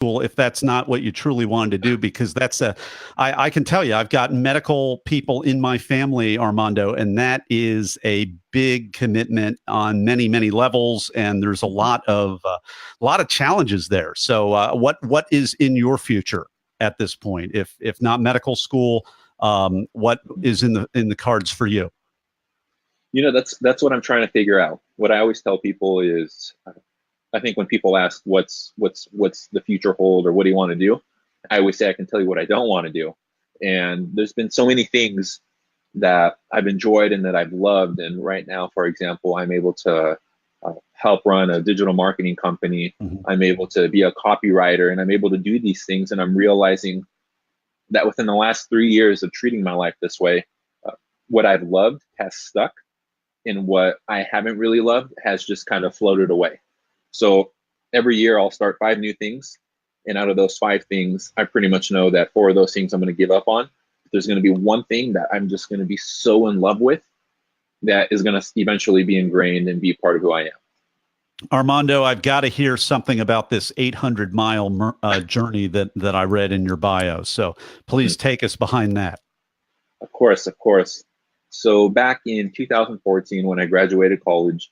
school if that's not what you truly wanted to do, because I can tell you, I've got medical people in my family, Armando, and that is a big commitment on many, many levels. And there's a lot of challenges there. So what is in your future at this point? If not medical school, what is in the cards for you? That's what I'm trying to figure out. What I always tell people is, I think when people ask what's the future hold or what do you want to do, I always say I can tell you what I don't want to do. And there's been so many things that I've enjoyed and that I've loved. And right now, for example, I'm able to help run a digital marketing company. Mm-hmm. I'm able to be a copywriter, and I'm able to do these things. And I'm realizing that within the last 3 years of treating my life this way, what I've loved has stuck, and what I haven't really loved has just kind of floated away. So every year I'll start 5 new things. And out of those 5 things, I pretty much know that 4 of those things I'm going to give up on. There's going to be one thing that I'm just going to be so in love with that is going to eventually be ingrained and be part of who I am. Armando, I've got to hear something about this 800-mile journey that I read in your bio. So please take us behind that. Of course. So back in 2014, when I graduated college,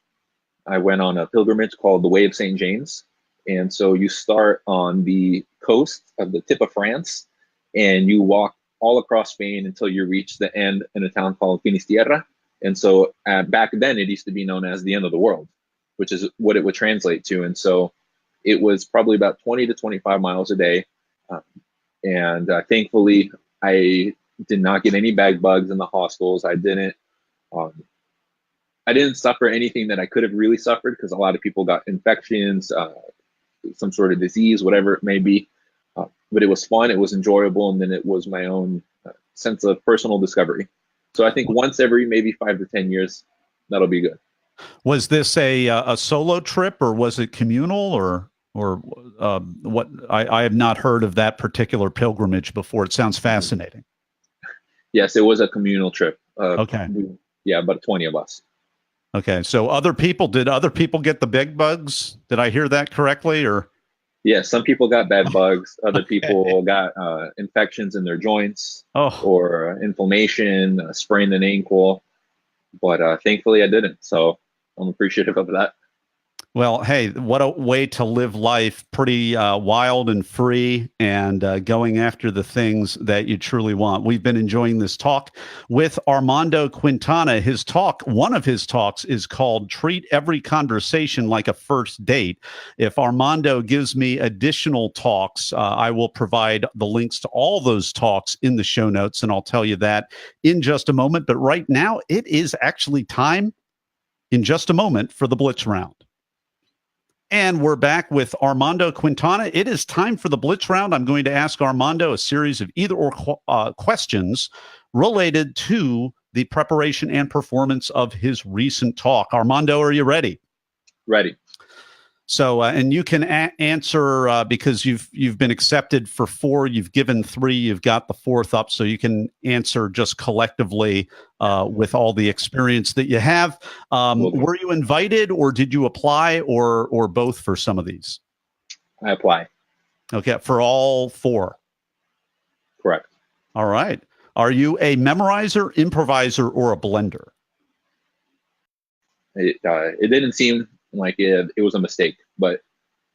I went on a pilgrimage called the Way of St. James. And so you start on the coast of the tip of France, and you walk all across Spain until you reach the end in a town called Finisterre. And so back then it used to be known as the end of the world, which is what it would translate to. And so it was probably about 20 to 25 miles a day. And thankfully, I did not get any bed bugs in the hostels. I didn't suffer anything that I could have really suffered, because a lot of people got infections, some sort of disease, whatever it may be. But it was fun, it was enjoyable, and then it was my own sense of personal discovery. So I think once every maybe 5 to 10 years, that'll be good. Was this a solo trip, or was it communal, or what? I have not heard of that particular pilgrimage before. It sounds fascinating. Yes, it was a communal trip. Okay. About 20 of us. Okay. So did other people get the big bugs? Did I hear that correctly? Or yeah, some people got bed bugs. Other people got infections in their joints, or inflammation, sprained an ankle. But thankfully I didn't. So I'm appreciative of that. Well, hey, what a way to live life. Pretty wild and free, and going after the things that you truly want. We've been enjoying this talk with Armando Quintana. One of his talks is called Treat Every Conversation Like a First Date. If Armando gives me additional talks, I will provide the links to all those talks in the show notes, and I'll tell you that in just a moment. But right now, it is actually time in just a moment for the Blitz Round. And we're back with Armando Quintana. It is time for the Blitz Round. I'm going to ask Armando a series of either-or questions related to the preparation and performance of his recent talk. Armando, are you ready? Ready. So, and you can answer because you've been accepted for 4, you've given 3, you've got the 4th up, so you can answer just collectively with all the experience that you have. Were you invited, or did you apply, or both for some of these? I apply. Okay, for all 4. Correct. All right. Are you a memorizer, improviser, or a blender? It didn't seem like it was a mistake, but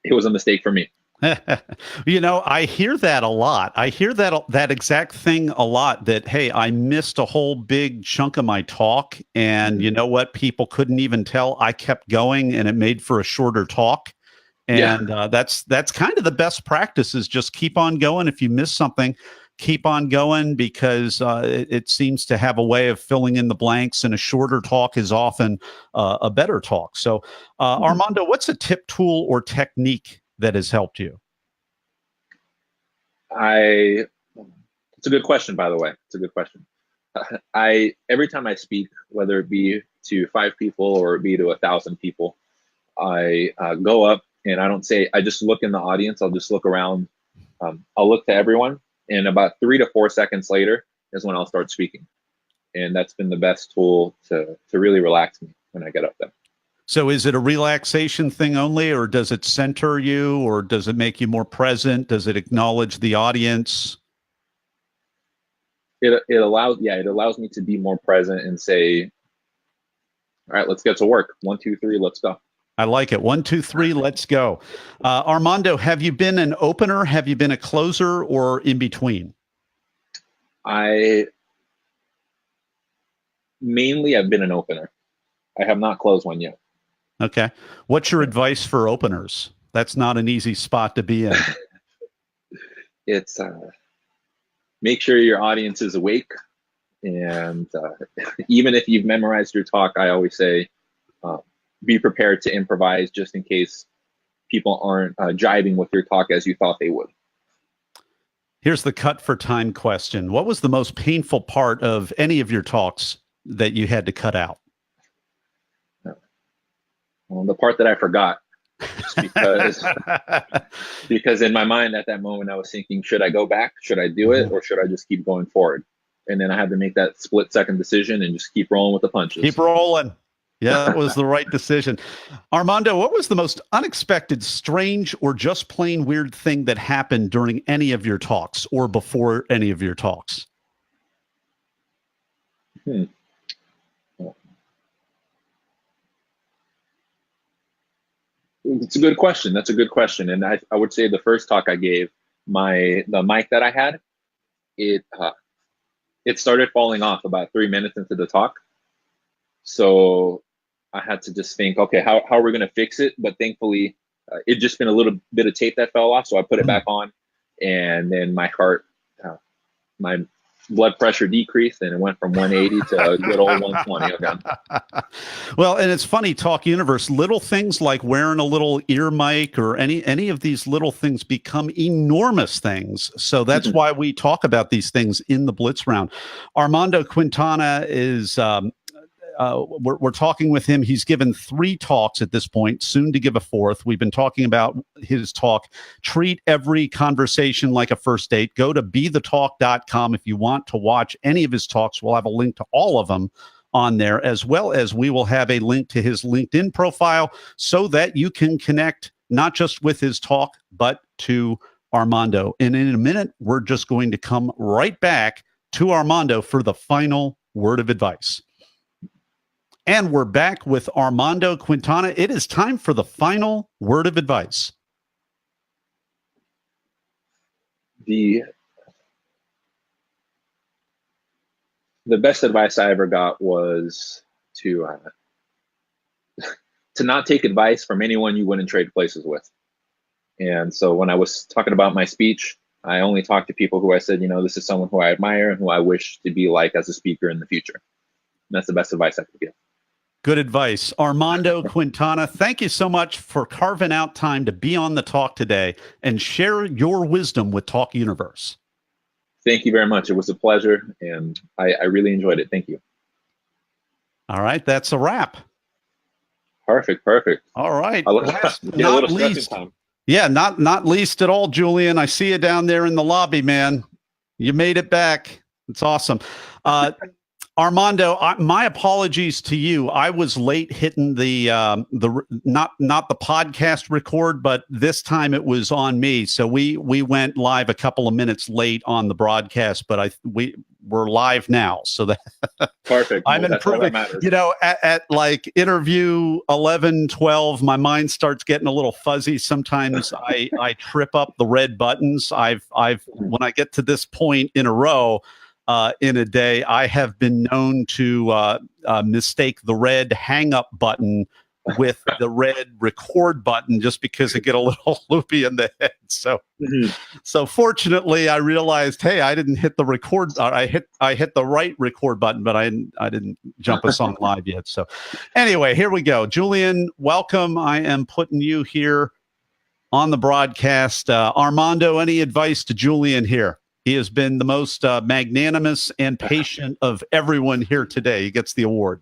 it was a mistake for me. I hear that a lot. I hear that exact thing a lot, that, hey, I missed a whole big chunk of my talk, and you know what? People couldn't even tell. I kept going, and it made for a shorter talk. And that's kind of the best practice, is just keep on going. If you miss something, keep on going, because it seems to have a way of filling in the blanks, and a shorter talk is often a better talk. So, Armando, what's a tip, tool, or technique that has helped you? It's a good question, by the way. It's a good question. Every time I speak, whether it be to 5 people or it be to 1,000 people, I go up and I just look in the audience. I'll just look around. I'll look to everyone. And about 3 to 4 seconds later is when I'll start speaking. And that's been the best tool to really relax me when I get up there. So is it a relaxation thing only, or does it center you, or does it make you more present? Does it acknowledge the audience? It allows me to be more present and say, all right, let's get to work. 1, 2, 3, let's go. I like it. 1, 2, 3, let's go. Armando, have you been an opener? Have you been a closer, or in between? I've been an opener. I have not closed one yet. Okay. What's your advice for openers? That's not an easy spot to be in. It's make sure your audience is awake. And even if you've memorized your talk, I always say, be prepared to improvise just in case people aren't jiving with your talk as you thought they would. Here's the cut for time question. What was the most painful part of any of your talks that you had to cut out? Well, the part that I forgot, just because in my mind at that moment I was thinking, should I go back? Should I do it? Or should I just keep going forward? And then I had to make that split-second decision and just keep rolling with the punches. Keep rolling. Yeah, that was the right decision. Armando, what was the most unexpected, strange, or just plain weird thing that happened during any of your talks or before any of your talks? It's a good question. That's a good question. And I would say the first talk I gave, the mic that I had, it started falling off about 3 minutes into the talk. So I had to just think, okay, how are we going to fix it? But thankfully, it just been a little bit of tape that fell off. So I put it back on, and then my blood pressure decreased, and it went from 180 to a good old 120 again. Well, and it's funny, Talk Universe, little things like wearing a little ear mic or any of these little things become enormous things. So that's why we talk about these things in the Blitz round. Armando Quintana is we're talking with him. He's given 3 talks at this point, soon to give a 4th. We've been talking about his talk, Treat Every Conversation Like a First Date. Go to BeTheTalk.com if you want to watch any of his talks. We'll have a link to all of them on there, as well as we will have a link to his LinkedIn profile so that you can connect not just with his talk, but to Armando. And in a minute, we're just going to come right back to Armando for the final word of advice. And we're back with Armando Quintana. It is time for the final word of advice. The best advice I ever got was to not take advice from anyone you wouldn't trade places with. And so when I was talking about my speech, I only talked to people who I said, this is someone who I admire and who I wish to be like as a speaker in the future. And that's the best advice I could give. Good advice. Armando Quintana, thank you so much for carving out time to be on the talk today and share your wisdom with Talk Universe. Thank you very much. It was a pleasure, and I really enjoyed it. Thank you. All right, that's a wrap. Perfect. All right. Last, not least, time. Yeah, not least at all, Julian. I see you down there in the lobby, man. You made it back. It's awesome. Armando, my apologies to you. I was late hitting the not the podcast record, but this time it was on me. So we went live a couple of minutes late on the broadcast, but we're live now. So that perfect. I'm improving. At like interview 11, 12, my mind starts getting a little fuzzy. Sometimes I trip up the red buttons. When I get to this point in a row. In a day, I have been known to mistake the red hang up button with the red record button just because I get a little loopy in the head. So, so fortunately, I realized, hey, I didn't hit the record. I hit the right record button, but I didn't jump us on live yet. So, anyway, here we go. Julian, welcome. I am putting you here on the broadcast. Armando, any advice to Julian here? He has been the most magnanimous and patient of everyone here today. He gets the award.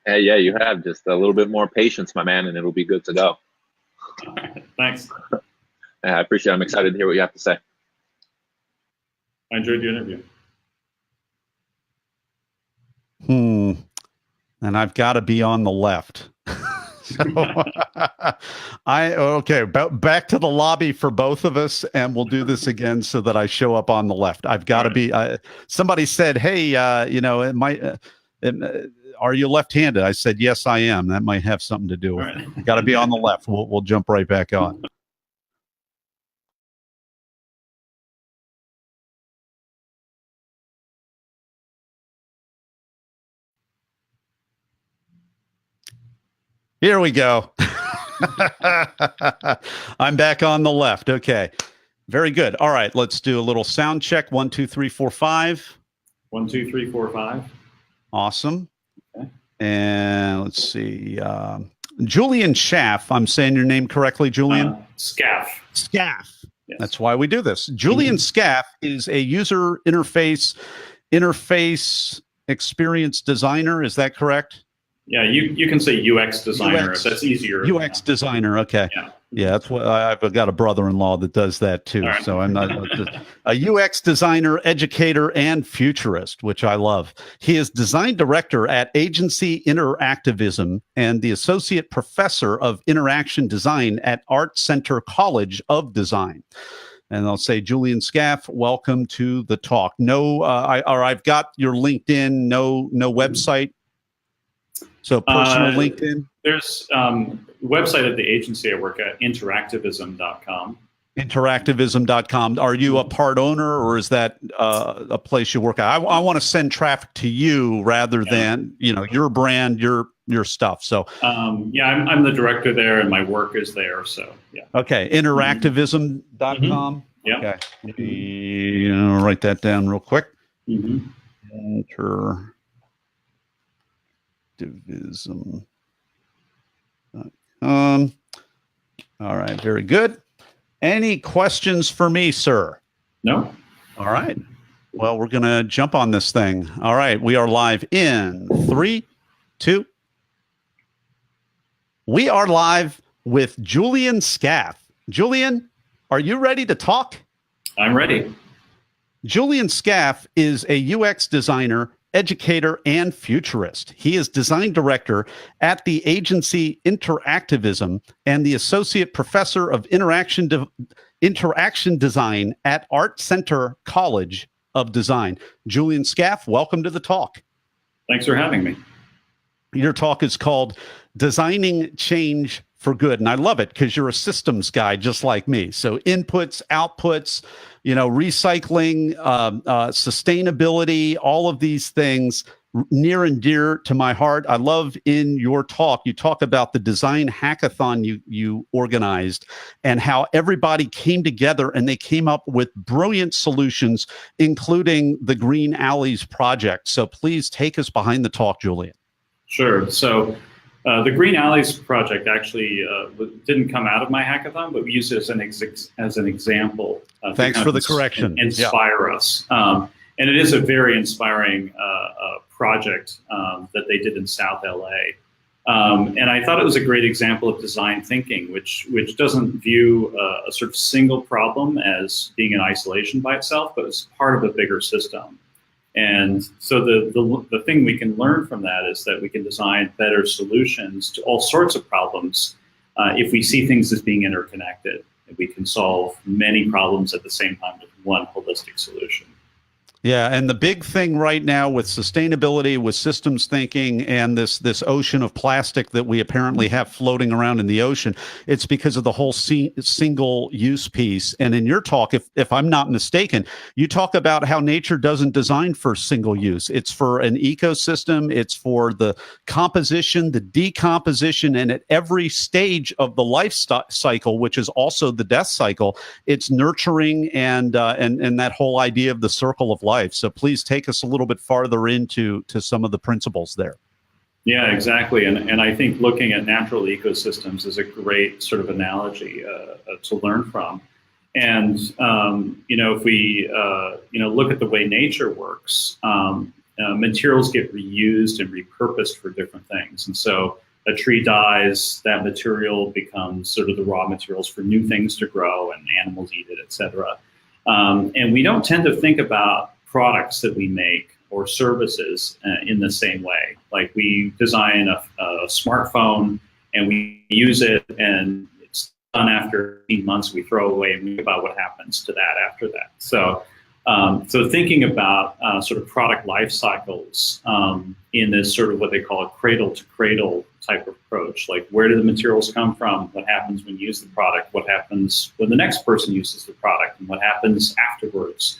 Hey, yeah, you have just a little bit more patience, my man, and it'll be good to go. Thanks. I appreciate it. I'm excited to hear what you have to say. I enjoyed your interview. And I've got to be on the left. Okay, back to the lobby for both of us, and we'll do this again so that I show up on the left. I've got to be. Somebody said, "Hey, it might." Are you left-handed? I said, "Yes, I am." That might have something to do with it. Got to be on the left. We'll jump right back on. Here we go. I'm back on the left. Okay. Very good. All right. Let's do a little sound check. 1, 2, 3, 4, 5. 1, 2, 3, 4, 5. Awesome. Okay. And let's see. Julian Scaff. I'm saying your name correctly, Julian? Scaff. Scaff. Yes. That's why we do this. Julian Scaff is a user interface experience designer. Is that correct? Yeah, you can say UX designer if that's easier. UX designer, okay. Yeah, that's what I've got a brother-in-law that does that too. Right. So I'm not a UX designer, educator, and futurist, which I love. He is design director at Agency Interactivism and the associate professor of interaction design at Art Center College of Design. And I'll say, Julian Scaff, welcome to the talk. I've got your LinkedIn, no website. So personal LinkedIn? There's website at the agency I work at, interactivism.com. Interactivism.com. Are you a part owner, or is that a place you work at? I want to send traffic to you rather than, your brand, your stuff. So I'm the director there and my work is there. So yeah. Okay. Interactivism.com. Yeah. Okay. Let me write that down real quick. Interactivism.com. All right, very good. Any questions for me, sir? No. All right. Well, we're going to jump on this thing. All right, we are live in 3, 2. We are live with Julian Scaff. Julian, are you ready to talk? I'm ready. Julian Scaff is a UX designer, educator, and futurist. He is design director at the Agency Interactivism and the associate professor of interaction design at Art Center College of Design. Julian Scaff, welcome to the talk. Thanks for having me. Your talk is called Designing Change for Good. And I love it because you're a systems guy just like me. So inputs, outputs, recycling, sustainability, all of these things near and dear to my heart. I love in your talk, you talk about the design hackathon you organized and how everybody came together and they came up with brilliant solutions, including the Green Alleys project. So please take us behind the talk, Julian. Sure. So the Green Alleys project actually didn't come out of my hackathon, but we used it as an example. Thanks for the correction. Inspire us. And it is a very inspiring project that they did in South LA. And I thought it was a great example of design thinking, which doesn't view a sort of single problem as being in isolation by itself, but as part of a bigger system. And so the thing we can learn from that is that we can design better solutions to all sorts of problems if we see things as being interconnected. And we can solve many problems at the same time with one holistic solution. Yeah, and the big thing right now with sustainability, with systems thinking, and this ocean of plastic that we apparently have floating around in the ocean, it's because of the whole single-use piece. And in your talk, if I'm not mistaken, you talk about how nature doesn't design for single use. It's for an ecosystem. It's for the composition, the decomposition, and at every stage of the life cycle, which is also the death cycle, it's nurturing and that whole idea of the circle of life. So please take us a little bit farther into some of the principles there. Yeah, exactly. And I think looking at natural ecosystems is a great sort of analogy to learn from. And, if we, look at the way nature works, materials get reused and repurposed for different things. And so a tree dies, that material becomes sort of the raw materials for new things to grow, and animals eat it, et cetera. And we don't tend to think about products that we make or services in the same way. Like we design a smartphone and we use it, and it's done after 18 months. We throw away and think about what happens to that after that. So thinking about sort of product life cycles in this sort of what they call a cradle to cradle type of approach, like where do the materials come from, what happens when you use the product, what happens when the next person uses the product, and what happens afterwards,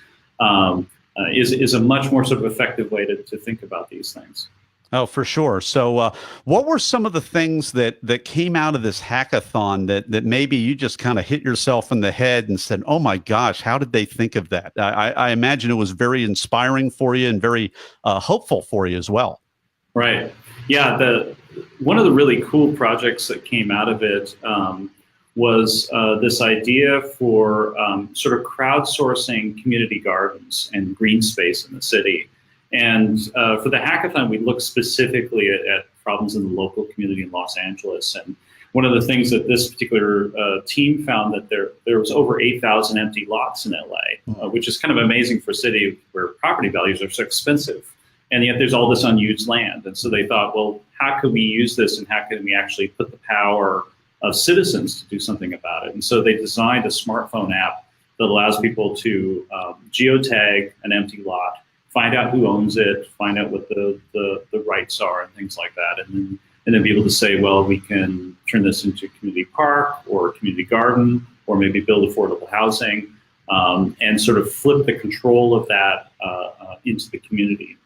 is a much more sort of effective way to think about these things. Oh, for sure. So what were some of the things that came out of this hackathon that maybe you just kind of hit yourself in the head and said, oh my gosh, how did they think of that? I imagine it was very inspiring for you and very hopeful for you as well. Right. Yeah. One of the really cool projects that came out of it was this idea for sort of crowdsourcing community gardens and green space in the city. And for the hackathon, we looked specifically at problems in the local community in Los Angeles. And one of the things that this particular team found that there was over 8,000 empty lots in LA, which is kind of amazing for a city where property values are so expensive. And yet there's all this unused land. And so they thought, well, how can we use this, and how can we actually put the power of citizens to do something about it? And so they designed a smartphone app that allows people to geotag an empty lot, find out who owns it, find out what the rights are and things like that. And then be able to say, well, we can turn this into a community park or a community garden, or maybe build affordable housing, and sort of flip the control of that into the community.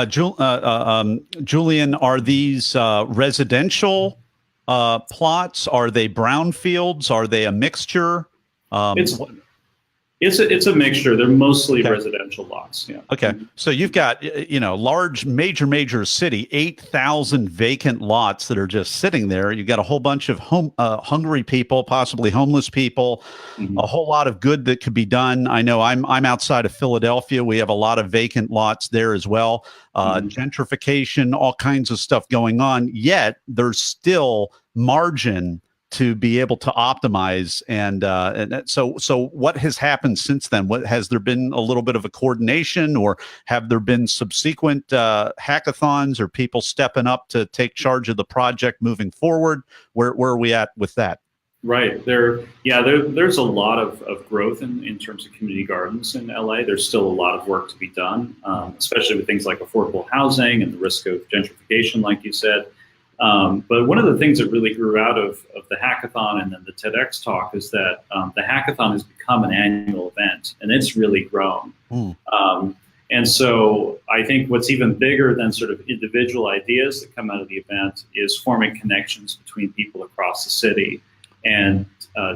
Julian, are these residential plots? Are they brownfields? Are they a mixture? It's a mixture. They're mostly residential lots. Yeah. Okay. So you've got, large, major city, 8,000 vacant lots that are just sitting there. You've got a whole bunch of hungry people, possibly homeless people, a whole lot of good that could be done. I know I'm outside of Philadelphia. We have a lot of vacant lots there as well. Gentrification, all kinds of stuff going on. Yet there's still margin to be able to optimize. And so what has happened since then? What has there been a little bit of a coordination, or have there been subsequent hackathons, or people stepping up to take charge of the project moving forward? Where are we at with that? Right. There's a lot of growth in terms of community gardens in LA. There's still a lot of work to be done, especially with things like affordable housing and the risk of gentrification, like you said. But one of the things that really grew out of the hackathon and then the TEDx talk is that the hackathon has become an annual event, and it's really grown. And so I think what's even bigger than sort of individual ideas that come out of the event is forming connections between people across the city, and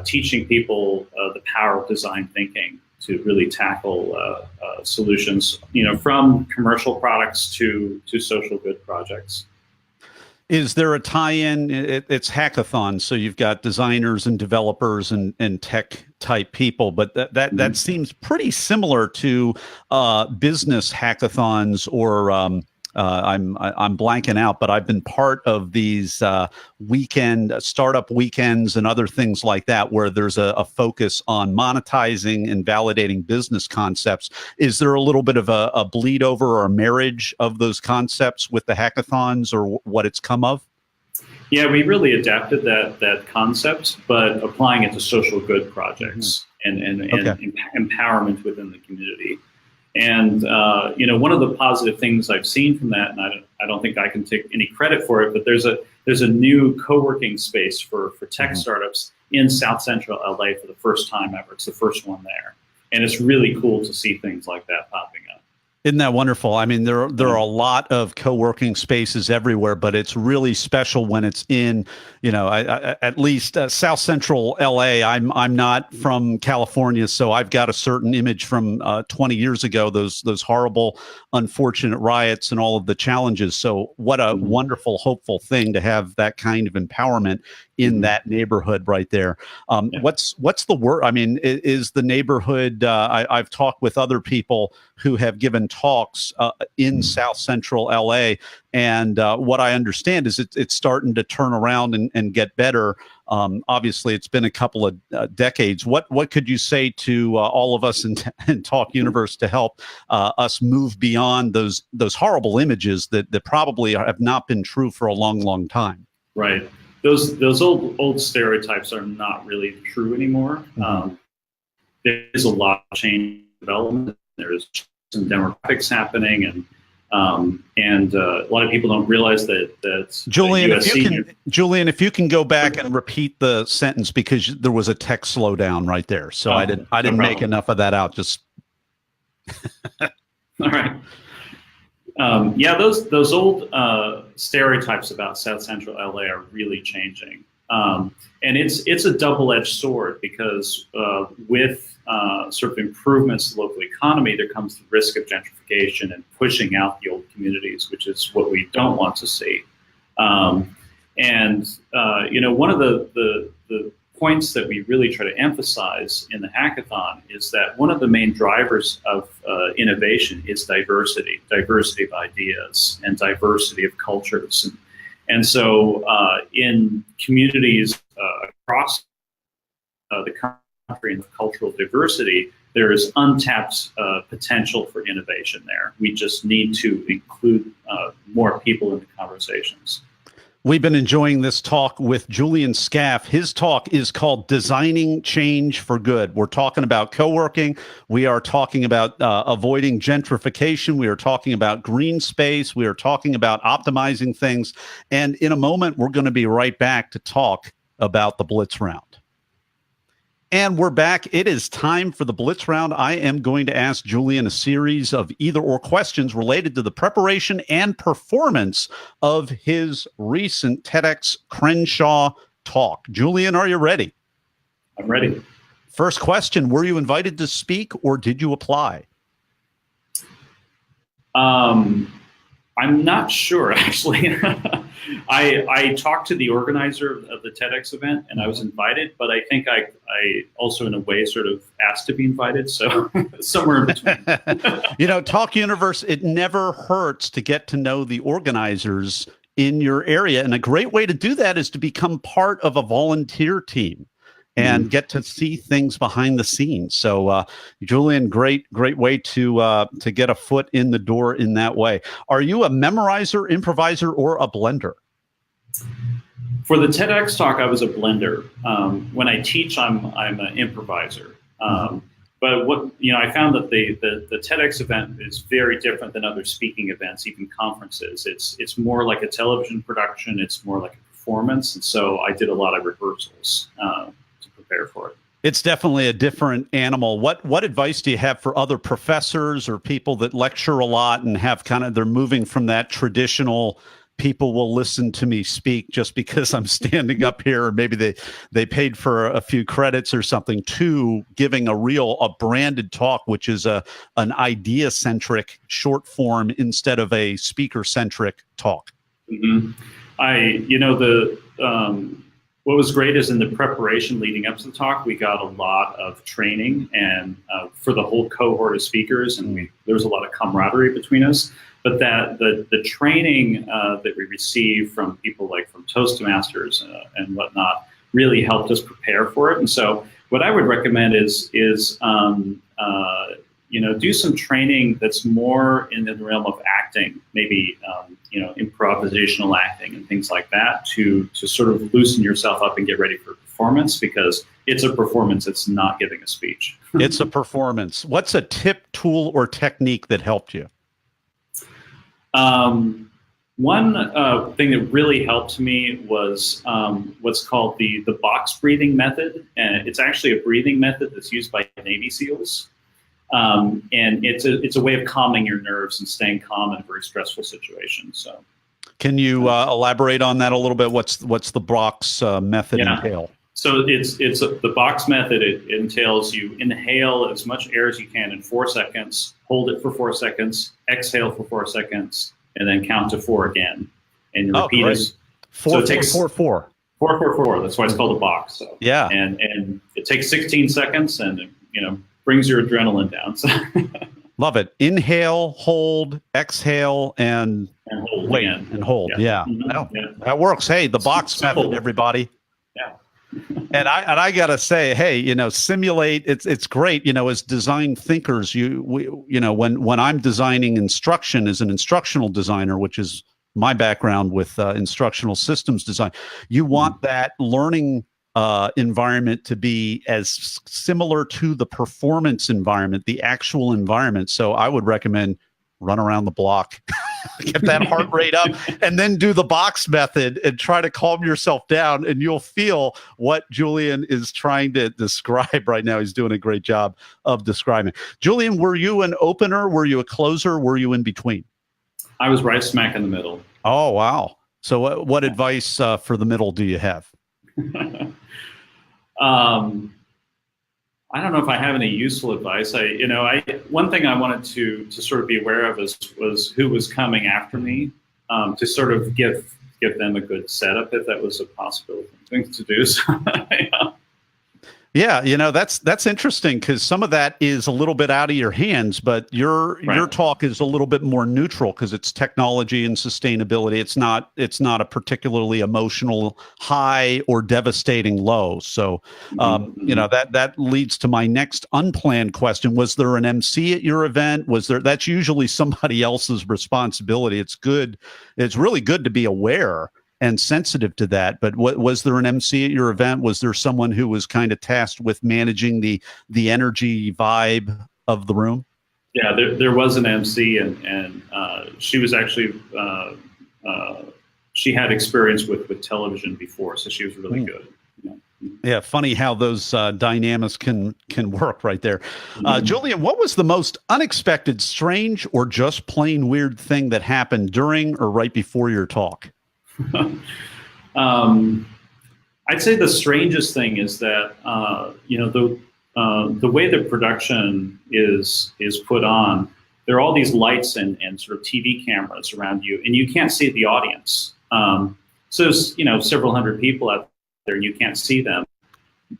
teaching people the power of design thinking to really tackle solutions, from commercial products to social good projects. Is there a tie-in? It's hackathon, so you've got designers and developers and tech type people, but that seems pretty similar to business hackathons, or I'm blanking out, but I've been part of these weekend startup weekends and other things like that, where there's a focus on monetizing and validating business concepts. Is there a little bit of a bleed over or a marriage of those concepts with the hackathons, or what it's come of? Yeah, we really adapted that concept, but applying it to social good projects and empowerment within the community. And one of the positive things I've seen from that, and I don't think I can take any credit for it, but there's a new co-working space for tech startups in South Central LA for the first time ever. It's the first one there, and it's really cool to see things like that popping up. Isn't that wonderful? I mean, there are a lot of co-working spaces everywhere, but it's really special when it's in, at least South Central LA. I'm not from California, so I've got a certain image from 20 years ago, those horrible, unfortunate riots and all of the challenges. So what a wonderful, hopeful thing to have that kind of empowerment in that neighborhood right there. What's the word? I mean, is the neighborhood, I've talked with other people who have given talks in South Central LA, and what I understand is it's starting to turn around and get better. Obviously, it's been a couple of decades. What could you say to all of us in Talk Universe to help us move beyond those horrible images that probably have not been true for a long, long time? Right. Those old stereotypes are not really true anymore. There is a lot of change development. There's some demographics happening, and a lot of people don't realize that Julian, if you can go back and repeat the sentence, because there was a text slowdown right there, so I didn't make enough of that out. Just all right. Those old stereotypes about South Central LA are really changing, and it's a double-edged sword, because with sort of improvements to the local economy, there comes the risk of gentrification and pushing out the old communities, which is what we don't want to see. One of the points that we really try to emphasize in the hackathon is that one of the main drivers of innovation is diversity of ideas and diversity of cultures. And so in communities across the country and cultural diversity, there is untapped potential for innovation there. We just need to include more people in the conversations. We've been enjoying this talk with Julian Scaff. His talk is called Designing Change for Good. We're talking about co-working. We are talking about avoiding gentrification. We are talking about green space. We are talking about optimizing things. And in a moment, we're going to be right back to talk about the Blitz Round. And we're back. It is time for the Blitz Round. I am going to ask Julian a series of either-or questions related to the preparation and performance of his recent TEDx Crenshaw talk. Julian, are you ready? I'm ready. First question, were you invited to speak or did you apply? I'm not sure, actually. I talked to the organizer of the TEDx event, and I was invited, but I think I also, in a way, sort of asked to be invited, so somewhere in between. Talk Universe, it never hurts to get to know the organizers in your area, and a great way to do that is to become part of a volunteer team and get to see things behind the scenes. So, Julian, great way to get a foot in the door in that way. Are you a memorizer, improviser, or a blender? For the TEDx talk, I was a blender. When I teach, I'm an improviser. But I found that the TEDx event is very different than other speaking events, even conferences. It's more like a television production. It's more like a performance, and so I did a lot of rehearsals to prepare for it. It's definitely a different animal. What advice do you have for other professors or people that lecture a lot and have they're moving from that traditional people will listen to me speak just because I'm standing up here, or maybe they paid for a few credits or something, to giving a branded talk, which is an idea-centric short form instead of a speaker-centric talk? What was great is in the preparation leading up to the talk, we got a lot of training and for the whole cohort of speakers, and there was a lot of camaraderie between us. But that the training that we received from people like from Toastmasters and whatnot really helped us prepare for it. And so what I would recommend is do some training that's more in the realm of acting, maybe improvisational acting and things like that, to sort of loosen yourself up and get ready for performance, because it's a performance. It's not giving a speech. It's a performance. What's a tip, tool, or technique that helped you? One thing that really helped me was what's called the box breathing method, and it's actually a breathing method that's used by Navy SEALs, and it's a way of calming your nerves and staying calm in a very stressful situation. So, can you elaborate on that a little bit? What's the box method entail? So it's the box method. It entails you inhale as much air as you can in 4 seconds, hold it for 4 seconds, exhale for 4 seconds, and then count to 4 again. And you repeat it. 4, 4, 4, 4. 4, 4, 4. That's why it's called a box. So. Yeah. And it takes 16 seconds, and brings your adrenaline down. So. Love it. Inhale, hold, exhale, and hold wait again. And hold. Yeah. That works. Hey, the box method, everybody. Yeah. And I gotta say, hey, simulate. It's great. As design thinkers, when I'm designing instruction as an instructional designer, which is my background with instructional systems design. You want that learning environment to be as similar to the performance environment, the actual environment. So I would recommend run around the block, get that heart rate up, and then do the box method and try to calm yourself down. And you'll feel what Julian is trying to describe right now. He's doing a great job of describing. Julian, were you an opener? Were you a closer? Were you in between? I was right smack in the middle. Oh, wow. So what advice for the middle do you have? I don't know if I have any useful advice. One thing I wanted to sort of be aware of was who was coming after me, to sort of give them a good setup if that was a possible thing to do. So, yeah, that's interesting, because some of that is a little bit out of your hands, but your talk is a little bit more neutral because it's technology and sustainability. It's not a particularly emotional high or devastating low. So, that leads to my next unplanned question. Was there an MC at your event? That's usually somebody else's responsibility. It's really good to be aware and sensitive to that. But was there an MC at your event? Was there someone who was kind of tasked with managing the energy vibe of the room? Yeah, there was an MC, and she was actually she had experience with television before, so she was really good. Yeah, funny how those dynamics can work right there. Julian, what was the most unexpected, strange, or just plain weird thing that happened during or right before your talk? I'd say the strangest thing is that the way the production is put on, there are all these lights and sort of TV cameras around you, and you can't see the audience. So there's several hundred people out there, and you can't see them.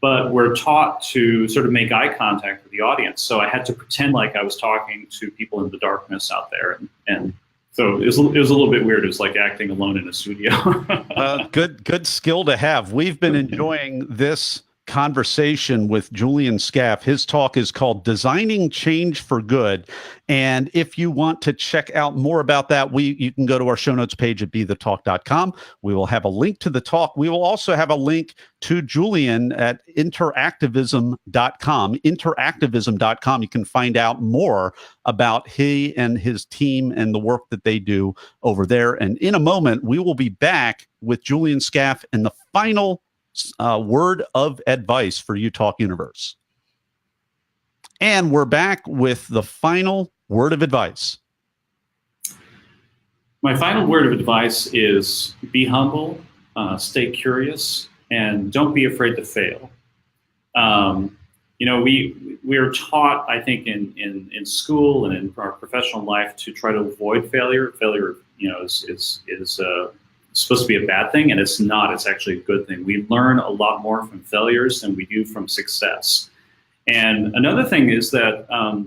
But we're taught to sort of make eye contact with the audience. So I had to pretend like I was talking to people in the darkness out there, and so it was a little bit weird. It was like acting alone in a studio. Good skill to have. We've been enjoying this conversation with Julian Scaff. His talk is called Designing Change for Good. And if you want to check out more about that, you can go to our show notes page at BeTheTalk.com. We will have a link to the talk. We will also have a link to Julian at interactivism.com. Interactivism.com. You can find out more about he and his team and the work that they do over there. And in a moment, we will be back with Julian Scaff and the final word of advice for UTalk Universe. And we're back with the final word of advice. My final word of advice is be humble, stay curious, and don't be afraid to fail. We are taught, I think, in school and in our professional life to try to avoid failure. Failure, is supposed to be a bad thing, and it's not. It's actually a good thing. We learn a lot more from failures than we do from success. And another thing is that, a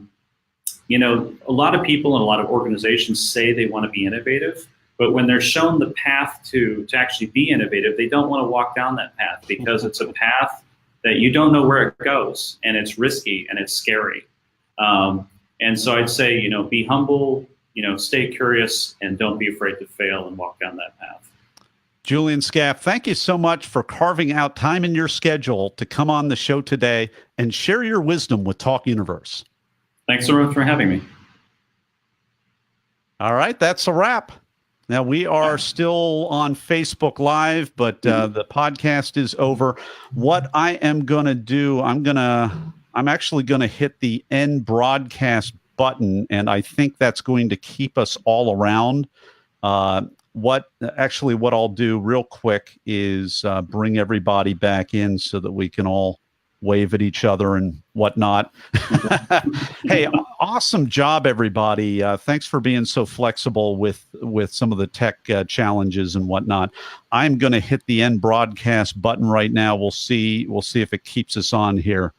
lot of people and a lot of organizations say they want to be innovative, but when they're shown the path to actually be innovative, they don't want to walk down that path because it's a path that you don't know where it goes, and it's risky and it's scary. And so I'd say, be humble, stay curious, and don't be afraid to fail and walk down that path. Julian Scaff, thank you so much for carving out time in your schedule to come on the show today and share your wisdom with Talk Universe. Thanks so much for having me. All right, that's a wrap. Now, we are still on Facebook Live, but the podcast is over. What I am going to do, I'm actually going to hit the end broadcast button, and I think that's going to keep us all around. What I'll do real quick is bring everybody back in so that we can all wave at each other and whatnot. Hey, awesome job, everybody. Thanks for being so flexible with some of the tech challenges and whatnot. I'm going to hit the end broadcast button right now. We'll see if it keeps us on here.